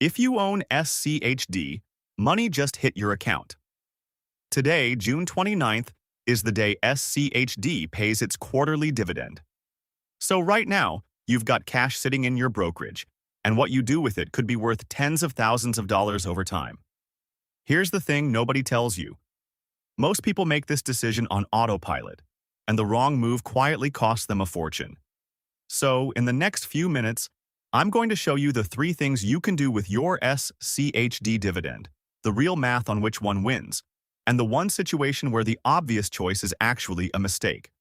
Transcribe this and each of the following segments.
If you own SCHD, money just hit your account. Today, June 29th, is the day SCHD pays its quarterly dividend. So right now, you've got cash sitting in your brokerage, and what you do with it could be worth tens of thousands of dollars over time. Here's the thing nobody tells you. Most people make this decision on autopilot, and the wrong move quietly costs them a fortune. So, in the next few minutes, I'm going to show you the 3 things you can do with your SCHD dividend, the real math on which one wins, and the one situation where the obvious choice is actually a mistake.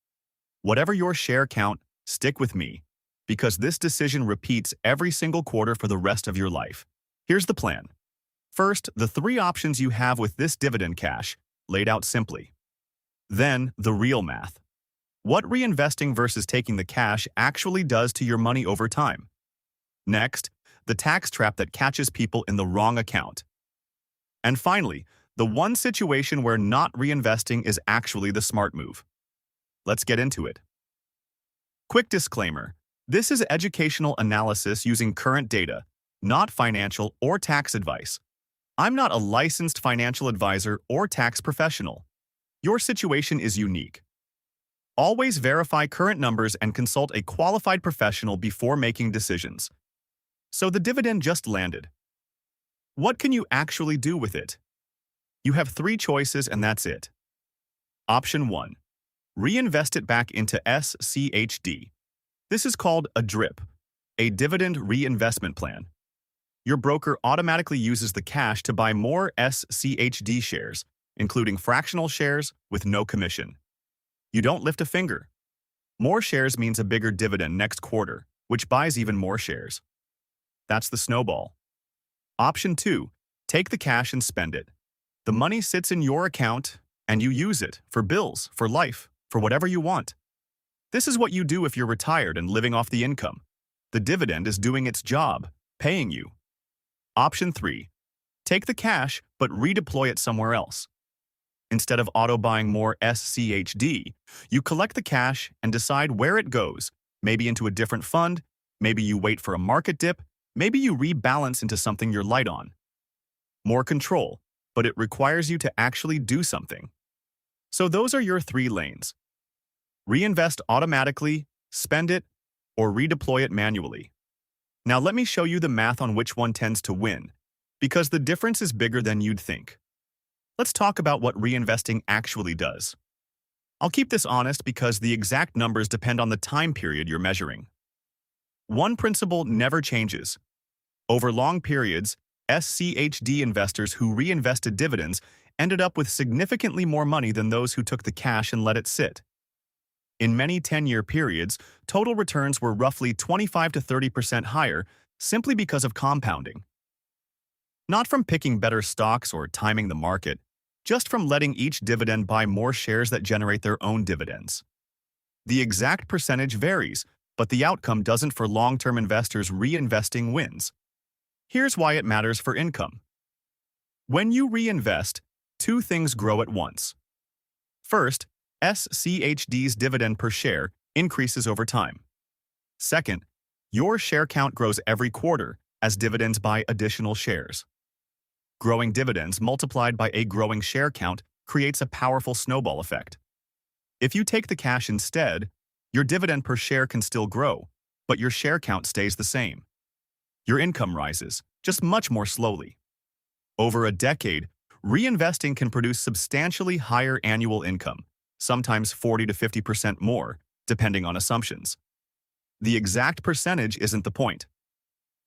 Whatever your share count, stick with me, because this decision repeats every single quarter for the rest of your life. Here's the plan. First, the 3 options you have with this dividend cash, laid out simply. Then, the real math. What reinvesting versus taking the cash actually does to your money over time. Next, the tax trap that catches people in the wrong account. And finally, the one situation where not reinvesting is actually the smart move. Let's get into it. Quick disclaimer, this is educational analysis using current data, not financial or tax advice. I'm not a licensed financial advisor or tax professional. Your situation is unique. Always verify current numbers and consult a qualified professional before making decisions. So the dividend just landed. What can you actually do with it? You have 3 choices and that's it. Option 1. Reinvest it back into SCHD. This is called a DRIP, a dividend reinvestment plan. Your broker automatically uses the cash to buy more SCHD shares, including fractional shares with no commission. You don't lift a finger. More shares means a bigger dividend next quarter, which buys even more shares. That's the snowball. Option 2. Take the cash and spend it. The money sits in your account, and you use it for bills, for life, for whatever you want. This is what you do if you're retired and living off the income. The dividend is doing its job, paying you. Option 3. Take the cash, but redeploy it somewhere else. Instead of auto-buying more SCHD, you collect the cash and decide where it goes, maybe into a different fund, maybe you wait for a market dip, maybe you rebalance into something you're light on. More control, but it requires you to actually do something. So those are your 3 lanes. Reinvest automatically, spend it, or redeploy it manually. Now let me show you the math on which one tends to win, because the difference is bigger than you'd think. Let's talk about what reinvesting actually does. I'll keep this honest because the exact numbers depend on the time period you're measuring. One principle never changes. Over long periods, SCHD investors who reinvested dividends ended up with significantly more money than those who took the cash and let it sit. In many 10-year periods, total returns were roughly 25 to 30% higher simply because of compounding. Not from picking better stocks or timing the market, just from letting each dividend buy more shares that generate their own dividends. The exact percentage varies, but the outcome doesn't for long-term investors. Reinvesting wins. Here's why it matters for income. When you reinvest, 2 things grow at once. First, SCHD's dividend per share increases over time. Second, your share count grows every quarter as dividends buy additional shares. Growing dividends multiplied by a growing share count creates a powerful snowball effect. If you take the cash instead, your dividend per share can still grow, but your share count stays the same. Your income rises, just much more slowly. Over a decade, reinvesting can produce substantially higher annual income, sometimes 40 to 50% more, depending on assumptions. The exact percentage isn't the point.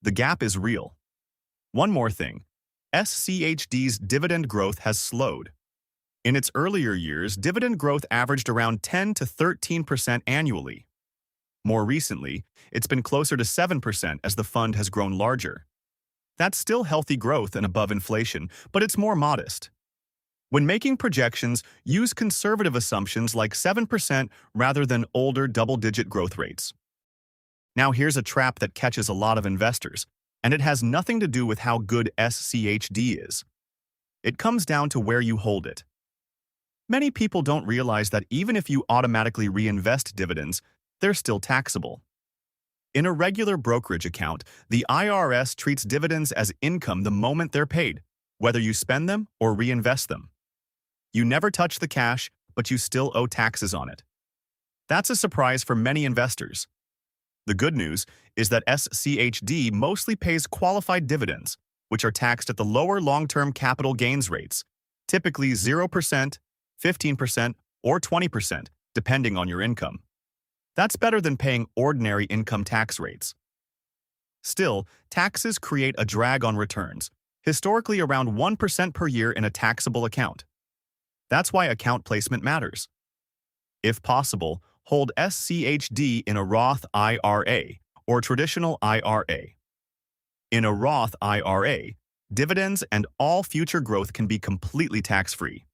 The gap is real. One more thing. SCHD's dividend growth has slowed. In its earlier years, dividend growth averaged around 10 to 13% annually. More recently, it's been closer to 7% as the fund has grown larger. That's still healthy growth and above inflation, but it's more modest. When making projections, use conservative assumptions like 7% rather than older double-digit growth rates. Now here's a trap that catches a lot of investors, and it has nothing to do with how good SCHD is. It comes down to where you hold it. Many people don't realize that even if you automatically reinvest dividends, they're still taxable. In a regular brokerage account, the IRS treats dividends as income the moment they're paid, whether you spend them or reinvest them. You never touch the cash, but you still owe taxes on it. That's a surprise for many investors. The good news is that SCHD mostly pays qualified dividends, which are taxed at the lower long-term capital gains rates, typically 0%, 15%, or 20%, depending on your income. That's better than paying ordinary income tax rates. Still, taxes create a drag on returns, historically around 1% per year in a taxable account. That's why account placement matters. If possible, hold SCHD in a Roth IRA or traditional IRA. In a Roth IRA, dividends and all future growth can be completely tax-free.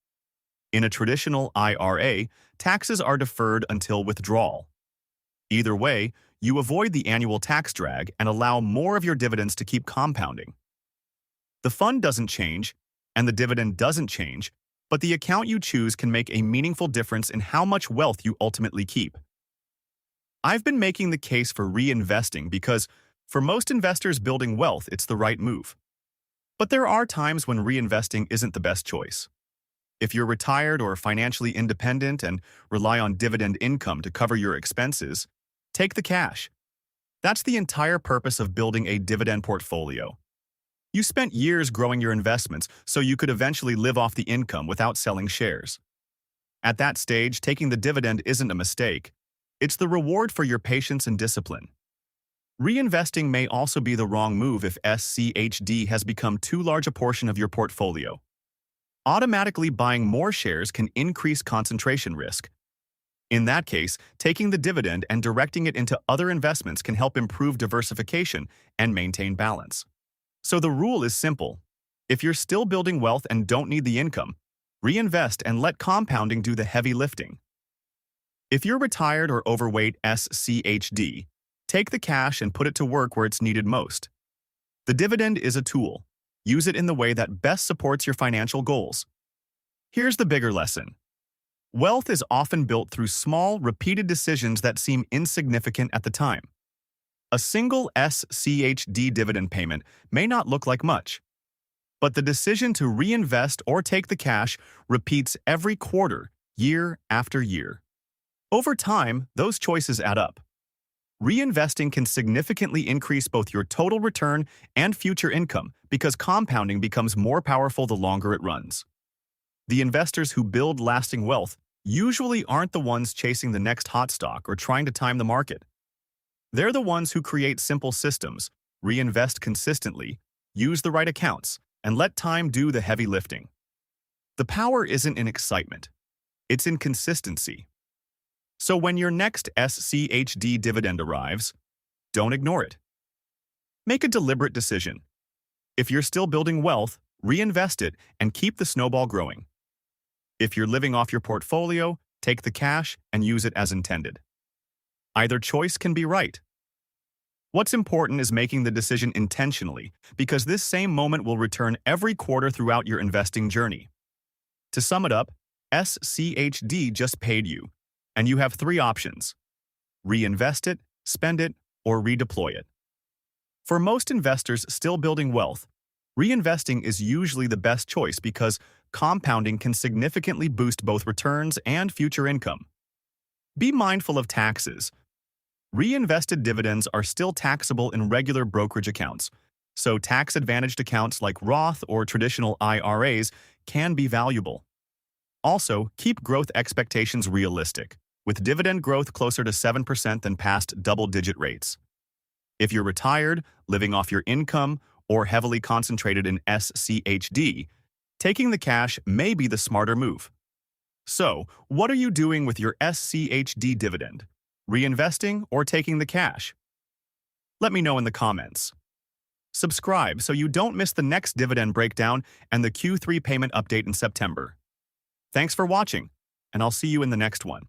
In a traditional IRA, taxes are deferred until withdrawal. Either way, you avoid the annual tax drag and allow more of your dividends to keep compounding. The fund doesn't change, and the dividend doesn't change, but the account you choose can make a meaningful difference in how much wealth you ultimately keep. I've been making the case for reinvesting because, for most investors building wealth, it's the right move. But there are times when reinvesting isn't the best choice. If you're retired or financially independent and rely on dividend income to cover your expenses, take the cash. That's the entire purpose of building a dividend portfolio. You spent years growing your investments so you could eventually live off the income without selling shares. At that stage, taking the dividend isn't a mistake. It's the reward for your patience and discipline. Reinvesting may also be the wrong move if SCHD has become too large a portion of your portfolio. Automatically buying more shares can increase concentration risk. In that case, taking the dividend and directing it into other investments can help improve diversification and maintain balance. So the rule is simple. If you're still building wealth and don't need the income, reinvest and let compounding do the heavy lifting. If you're retired or overweight SCHD, take the cash and put it to work where it's needed most. The dividend is a tool. Use it in the way that best supports your financial goals. Here's the bigger lesson. Wealth is often built through small, repeated decisions that seem insignificant at the time. A single SCHD dividend payment may not look like much, but the decision to reinvest or take the cash repeats every quarter, year after year. Over time, those choices add up. Reinvesting can significantly increase both your total return and future income because compounding becomes more powerful the longer it runs. The investors who build lasting wealth usually aren't the ones chasing the next hot stock or trying to time the market. They're the ones who create simple systems, reinvest consistently, use the right accounts, and let time do the heavy lifting. The power isn't in excitement. It's in consistency. So when your next SCHD dividend arrives, don't ignore it. Make a deliberate decision. If you're still building wealth, reinvest it and keep the snowball growing. If you're living off your portfolio, take the cash and use it as intended. Either choice can be right. What's important is making the decision intentionally, because this same moment will return every quarter throughout your investing journey. To sum it up, SCHD just paid you, and you have 3 options: reinvest it, spend it, or redeploy it. For most investors still building wealth, reinvesting is usually the best choice because compounding can significantly boost both returns and future income. Be mindful of taxes. Reinvested dividends are still taxable in regular brokerage accounts, so tax-advantaged accounts like Roth or traditional IRAs can be valuable. Also, keep growth expectations realistic, with dividend growth closer to 7% than past double-digit rates. If you're retired, living off your income, or heavily concentrated in SCHD, taking the cash may be the smarter move. So, what are you doing with your SCHD dividend? Reinvesting or taking the cash? Let me know in the comments. Subscribe so you don't miss the next dividend breakdown and the Q3 payment update in September. Thanks for watching, and I'll see you in the next one.